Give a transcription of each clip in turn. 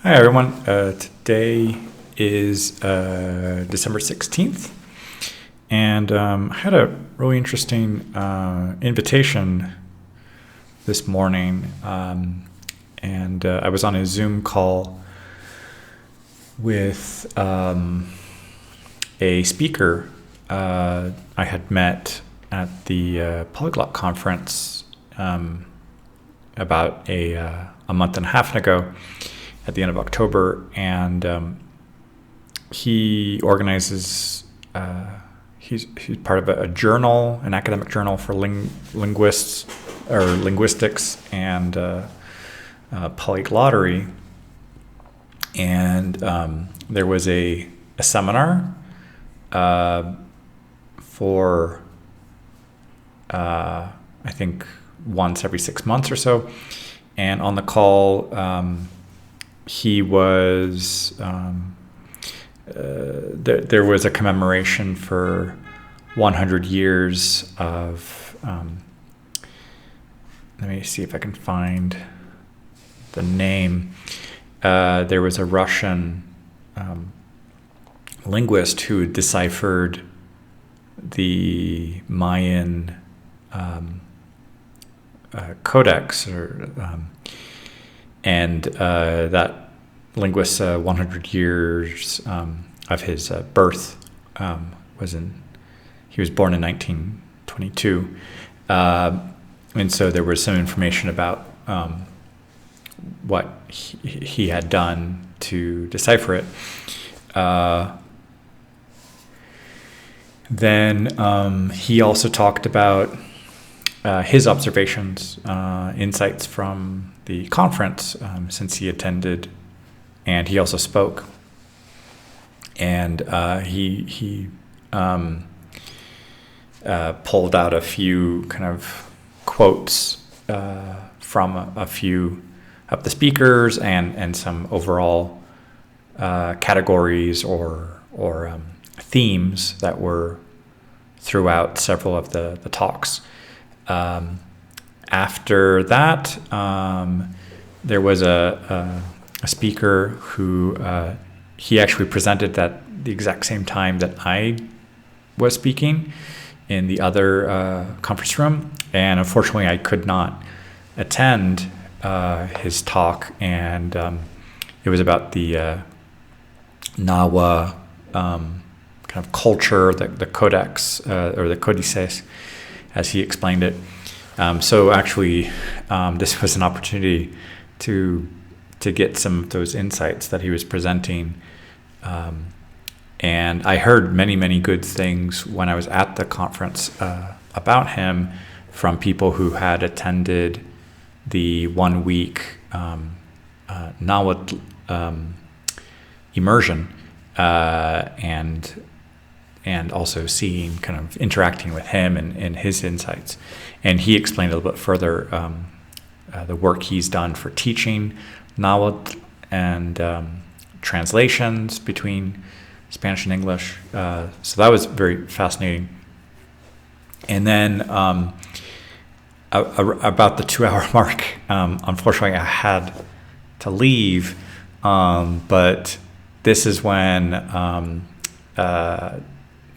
Hi, everyone. Today is December 16th, and I had a really interesting invitation this morning, and I was on a Zoom call with a speaker I had met at the Polyglot conference about a month and a half ago at the end of October, and he organizes, he's part of a journal, an academic journal for linguists or linguistics and polyglottery. And there was a seminar for I think once every 6 months or so, and on the call he was there was a commemoration for 100 years of let me see if I can find the name. There was a Russian linguist who deciphered the Mayan codex, and that linguist's 100 years of his birth he was born in 1922, and so there was some information about what he had done to decipher it. Then he also talked about his observations, insights from the conference since he attended, and he also spoke. And he pulled out a few kind of quotes from a few of the speakers and some overall categories or themes that were throughout several of the talks. After that, there was a speaker who he actually presented at the exact same time that I was speaking in the other conference room, and unfortunately I could not attend his talk, and it was about the Nahua kind of culture, the codex or the codices, as he explained it. So actually, this was an opportunity to get some of those insights that he was presenting. And I heard many, many good things when I was at the conference about him from people who had attended the 1 week Nahuatl immersion, and also seeing, kind of interacting with him and his insights. And he explained a little bit further the work he's done for teaching Nahuatl and translations between Spanish and English. So that was very fascinating. And then about the 2-hour mark, unfortunately I had to leave, but this is when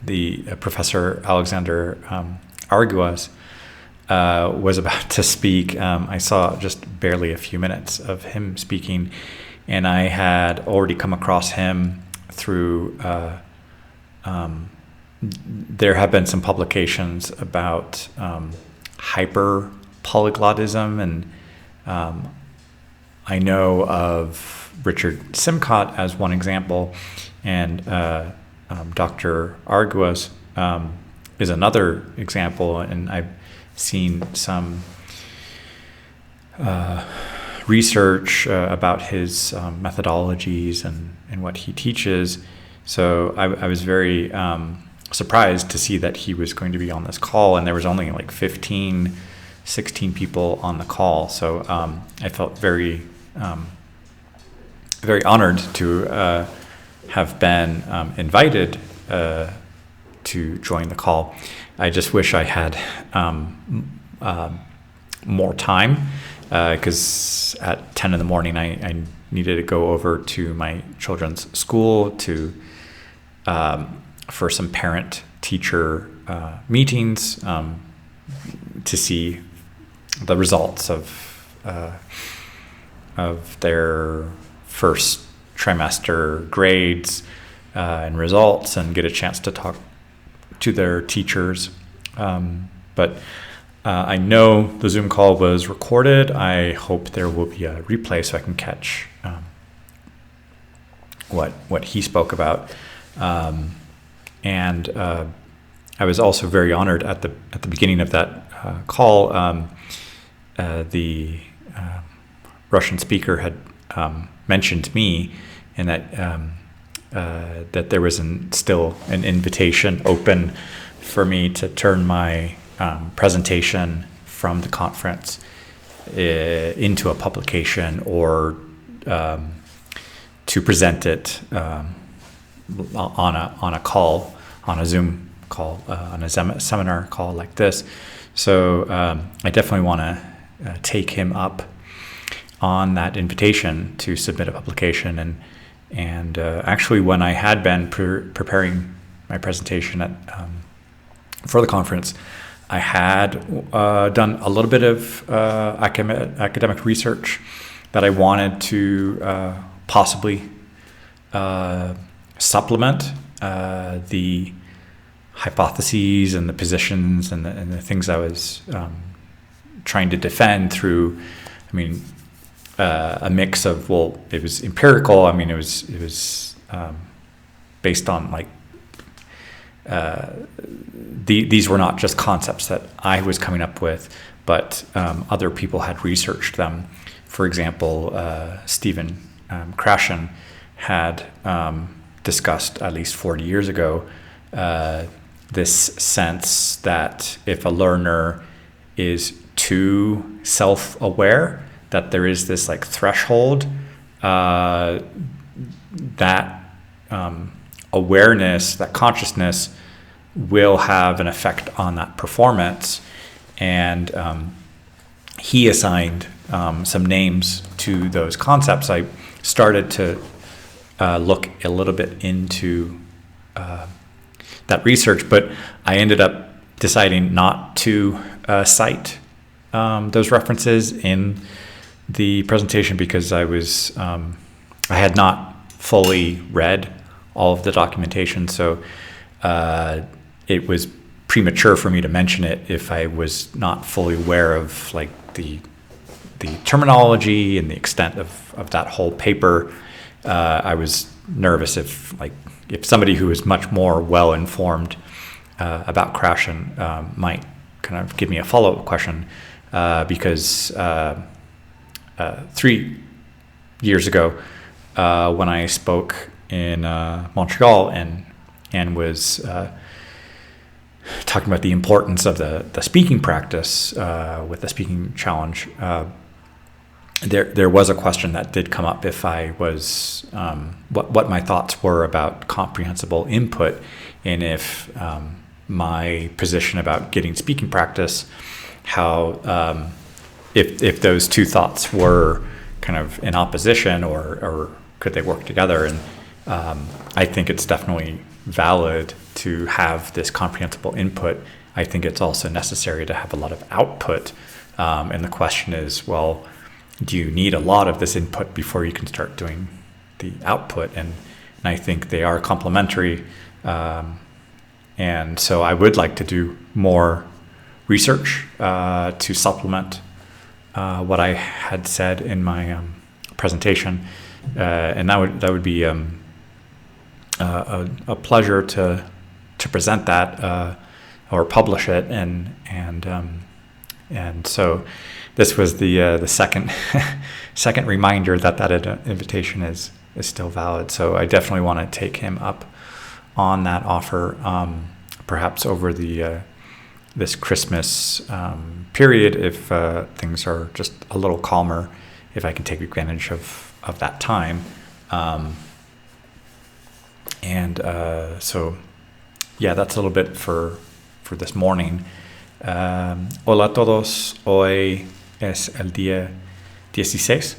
the Professor Alexander Arguas was about to speak. I saw just barely a few minutes of him speaking, and I had already come across him through there have been some publications about hyper polyglottism, and I know of Richard Simcott as one example, and Dr. Arguas is another example, and I've seen some research about his methodologies and what he teaches. So I was very surprised to see that he was going to be on this call, and there was only like 16 people on the call. So I felt very honored to have been invited to join the call. I just wish I had more time because at 10 in the morning I needed to go over to my children's school for some parent-teacher meetings to see the results of their first trimester grades and results, and get a chance to talk to their teachers. But I know the Zoom call was recorded. I hope there will be a replay so I can catch what he spoke about. And I was also very honored at the beginning of that call. The Russian speaker had mentioned me, and that there was still an invitation open for me to turn my presentation from the conference into a publication, or to present it on a call, on a Zoom call, on a seminar call like this. So I definitely want to take him up on that invitation to submit a publication. And actually, when I had been preparing my presentation for the conference, I had done a little bit of academic research that I wanted to possibly supplement the hypotheses and the positions and the things I was trying to defend through. I mean, a mix of, well, it was empirical. I mean, it was based on like these were not just concepts that I was coming up with, but other people had researched them. For example, Stephen Krashen had discussed at least 40 years ago this sense that if a learner is too self-aware, that there is this like threshold that awareness, that consciousness will have an effect on that performance. And he assigned some names to those concepts. I started to look a little bit into that research, but I ended up deciding not to cite those references in the presentation because I had not fully read all of the documentation, so it was premature for me to mention it if I was not fully aware of like the terminology and the extent of that whole paper. I was nervous if somebody who is much more well informed about Krashen might kind of give me a follow-up question, because 3 years ago when I spoke in Montreal and was talking about the importance of the speaking practice with the speaking challenge, there was a question that did come up if I was what my thoughts were about comprehensible input, and if my position about getting speaking practice, how if those two thoughts were kind of in opposition, or could they work together. And I think it's definitely valid to have this comprehensible input. I think it's also necessary to have a lot of output. And the question is, well, do you need a lot of this input before you can start doing the output? And I think they are complementary. And so I would like to do more research to supplement what I had said in my presentation. And that would be a pleasure to present that or publish it. And so this was the second second reminder that invitation is still valid. So I definitely want to take him up on that offer, perhaps over this Christmas period, if things are just a little calmer, if I can take advantage of that time. So yeah, that's a little bit for this morning. Hola a todos. Hoy es el día 16.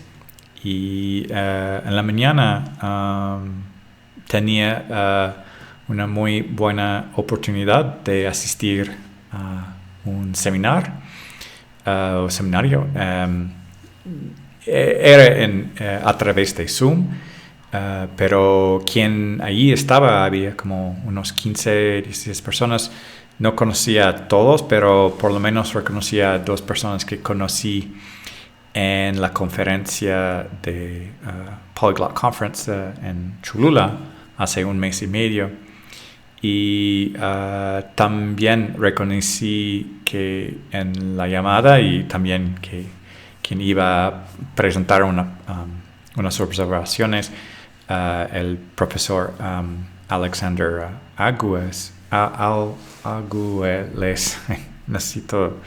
Y en la mañana tenía una muy buena oportunidad de asistir a un seminario. Era a través de Zoom, pero quien allí estaba, había como unos 15, 16 personas. No conocía a todos, pero por lo menos reconocía a 2 personas que conocí en la conferencia de Polyglot Conference en Cholula hace un mes y medio. Y también reconocí que en la llamada y también que quien iba a presentar unas observaciones, el profesor Alexander Agues, necesito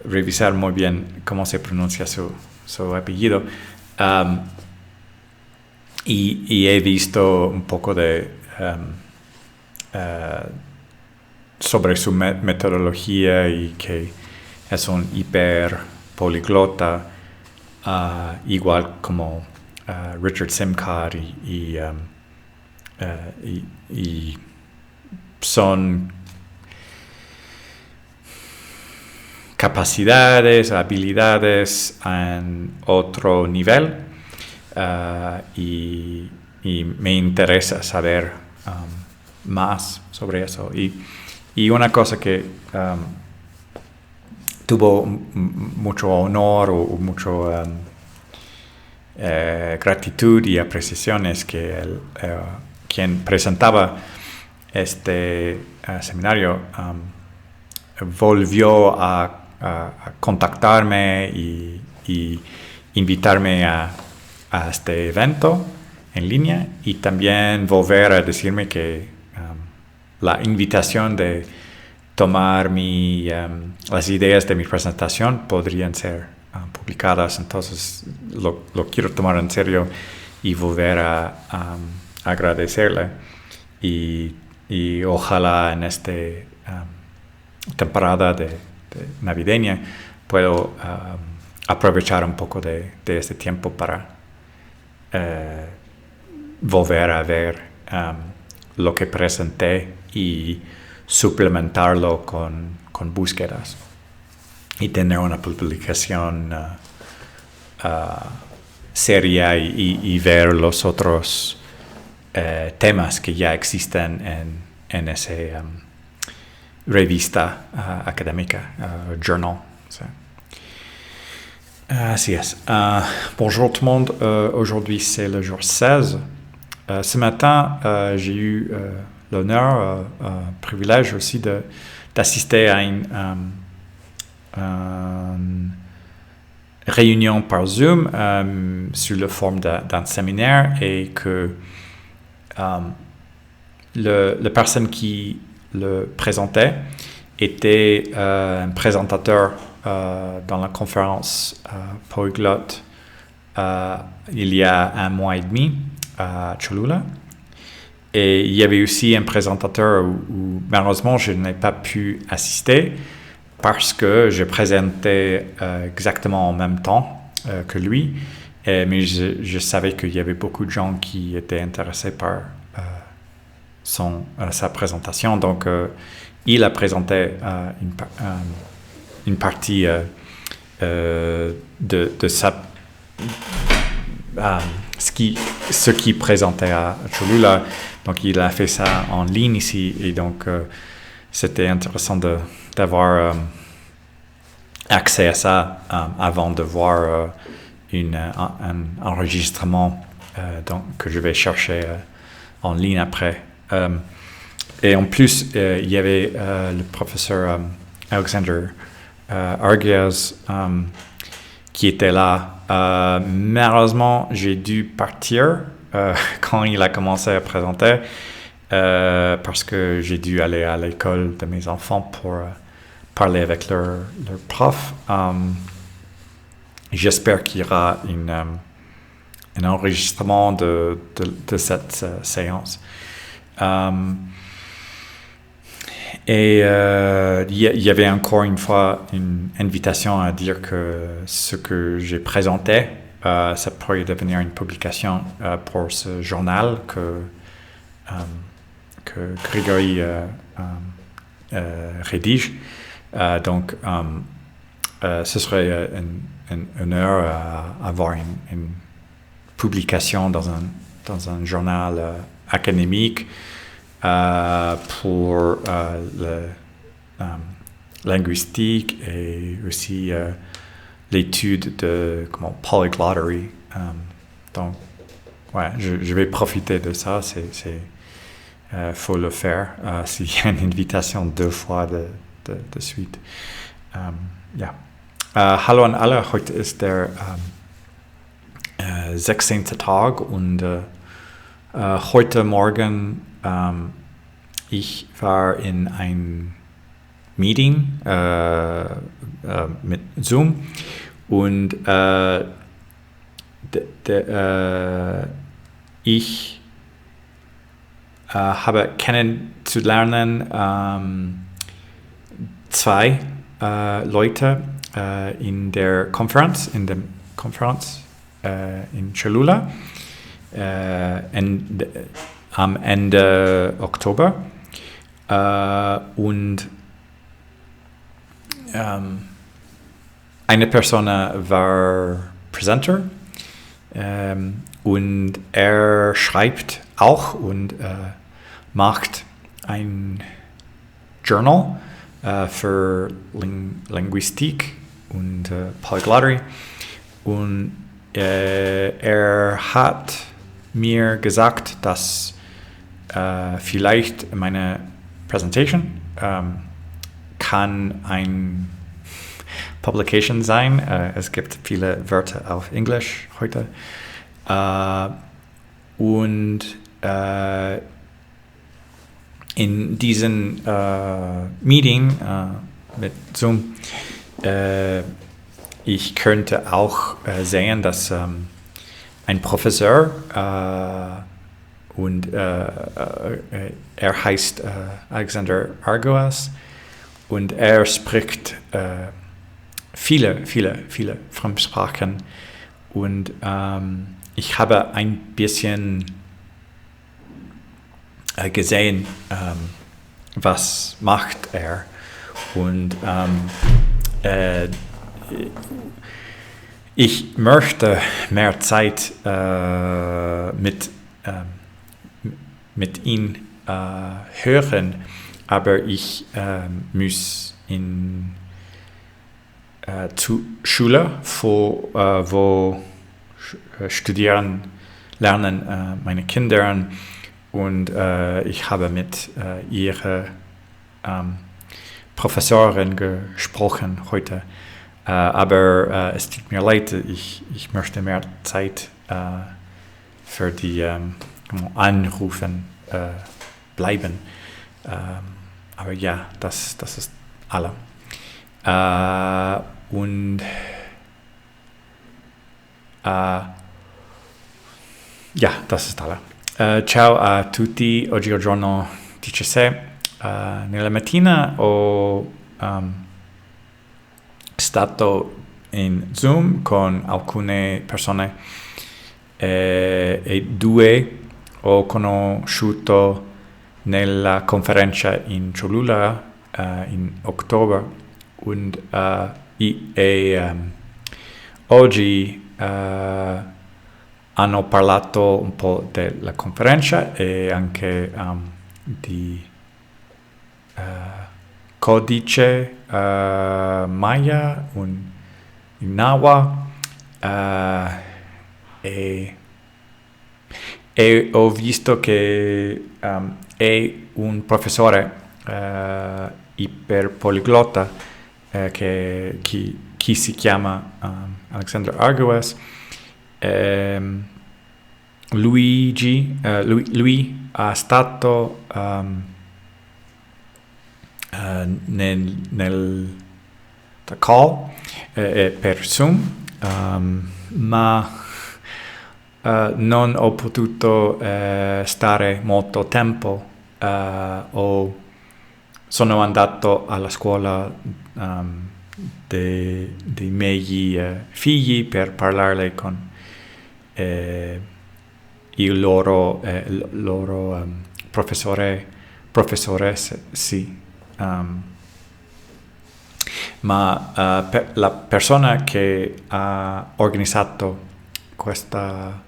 revisar muy bien cómo se pronuncia su apellido, y he visto un poco de sobre su metodología y que es un hiper poliglota, igual como Richard Simcott, y son capacidades, habilidades en otro nivel, y me interesa saber más sobre eso. Y una cosa que tuvo mucho honor o mucho gratitud y apreciación es que quien presentaba este seminario volvió a contactarme y invitarme a este evento en línea, y también volver a decirme que la invitación de tomar las ideas de mi presentación podrían ser publicadas. Entonces lo quiero tomar en serio y volver a agradecerle, y ojalá en esta temporada de navideña puedo aprovechar un poco de este tiempo para volver a ver lo que presenté y suplementarlo con búsquedas y tener una publicación seria y ver los otros temas que ya existen en esa revista académica, journal. Así es. Bonjour tout le monde. Aujourd'hui, c'est le jour 16. Ce matin, j'ai eu l'honneur, privilège aussi d'assister à une réunion par Zoom sur le forme d'un séminaire, et que la personne qui le présentait était un présentateur dans la conférence Polyglot il y a 1 mois et demi à Cholula. Et il y avait aussi un présentateur où malheureusement je n'ai pas pu assister parce que je présentais exactement en même temps que lui. Mais je savais qu'il y avait beaucoup de gens qui étaient intéressés par sa présentation. Donc, il a présenté une partie de sa... ce qui présentait à Cholula. Donc, il a fait ça en ligne ici. Et donc, c'était intéressant d'avoir accès à ça avant de voir un enregistrement que je vais chercher en ligne après. Et en plus, il y avait le professeur Alexander Arguez qui était là. Malheureusement, j'ai dû partir quand il a commencé à présenter parce que j'ai dû aller à l'école de mes enfants pour parler avec leur prof. J'espère qu'il y aura un enregistrement de cette séance. Et il y avait encore une fois une invitation à dire que ce que j'ai présenté, ça pourrait devenir une publication pour ce journal que Grégory rédige. Donc, ce serait un honneur à avoir une publication dans un journal académique pour le linguistique et aussi l'étude de polyglottery. Donc, ouais, je vais profiter de ça. Faut le faire s'il y a une invitation 2 fois de suite. Ja. Hallo an alle, heute ist der 16. Tag und heute Morgen ich war in ein Meeting mit Zoom und ich habe kennenzulernen 2 Leute in der Konferenz, in Cholula am Ende Oktober und eine Person war Presenter und er schreibt auch und macht ein Journal für Linguistik und Polyglottery und er hat mir gesagt, dass vielleicht meine Presentation kann ein Publication sein. Es gibt viele Wörter auf Englisch heute. Und in diesem Meeting mit Zoom ich könnte auch sehen, dass ein Professor und er heißt Alexander Argoas und er spricht viele Fremdsprachen und ich habe ein bisschen gesehen, was macht er und ich möchte mehr Zeit mit ihm hören, aber ich muss zur Schule, wo studieren, lernen meine Kinder und ich habe mit ihrer Professorin gesprochen heute. Aber es tut mir leid, ich möchte mehr Zeit für die Anrufen bleiben. Aber ja, das ist alle. Und ja, das ist alle. Ciao a tutti, oggigiorno 17. Nella mattina ho stato in Zoom con alcune persone e 2 ho conosciuto nella conferenza in Cholula in ottobre und oggi hanno parlato un po' della conferenza e anche di codice Maya und Inawa e ho visto che è un professore iperpoliglotta chi si chiama Alexander Argoas. Lui è stato nel call per Zoom, ma non ho potuto stare molto tempo. Ho sono andato alla scuola dei miei figli per parlarle con il loro professoresse, sì. Ma la persona che ha organizzato questa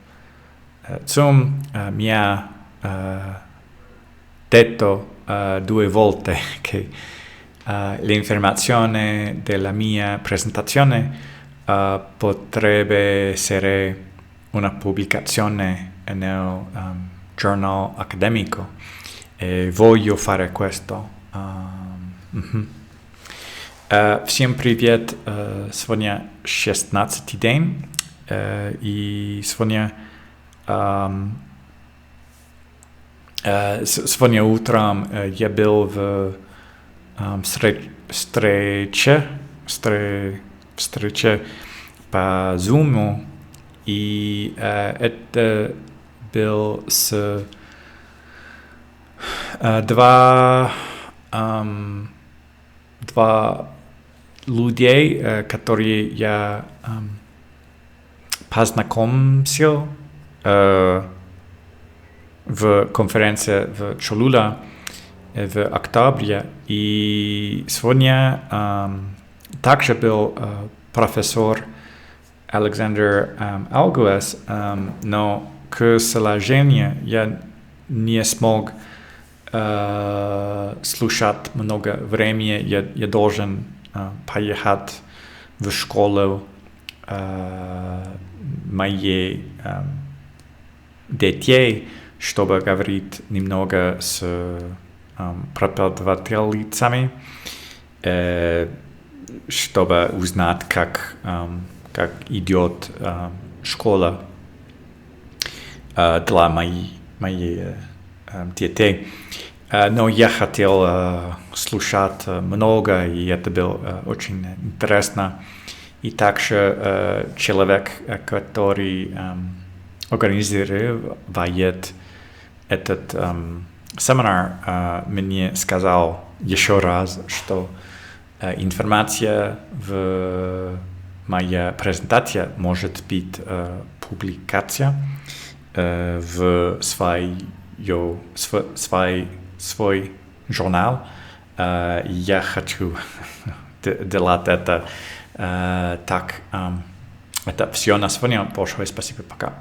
Zoom mi ha detto 2 volte che l'informazione della mia presentazione potrebbe essere una pubblicazione nel giornale accademico e voglio fare questo. Всем привет! Сегодня 16 день, и сегодня утром я был в встрече по Zoom, и это был с два людей, которые я познакомился в конференции в Чолула в октябре. И сегодня также был профессор Александр Algues, но, к сожалению, я не смог слушать много времени. Я должен поехать в школу моих детей, чтобы говорить немного с преподавателями, чтобы узнать, как идет школа для моих детей. Но я хотел слушать много, и это было очень интересно. И также человек, который организирует этот семинар, мне сказал еще раз, что информация в моей презентации может быть публикация в свой журнал. Я хочу делать это так. Это все на сегодня. Большое спасибо. Пока.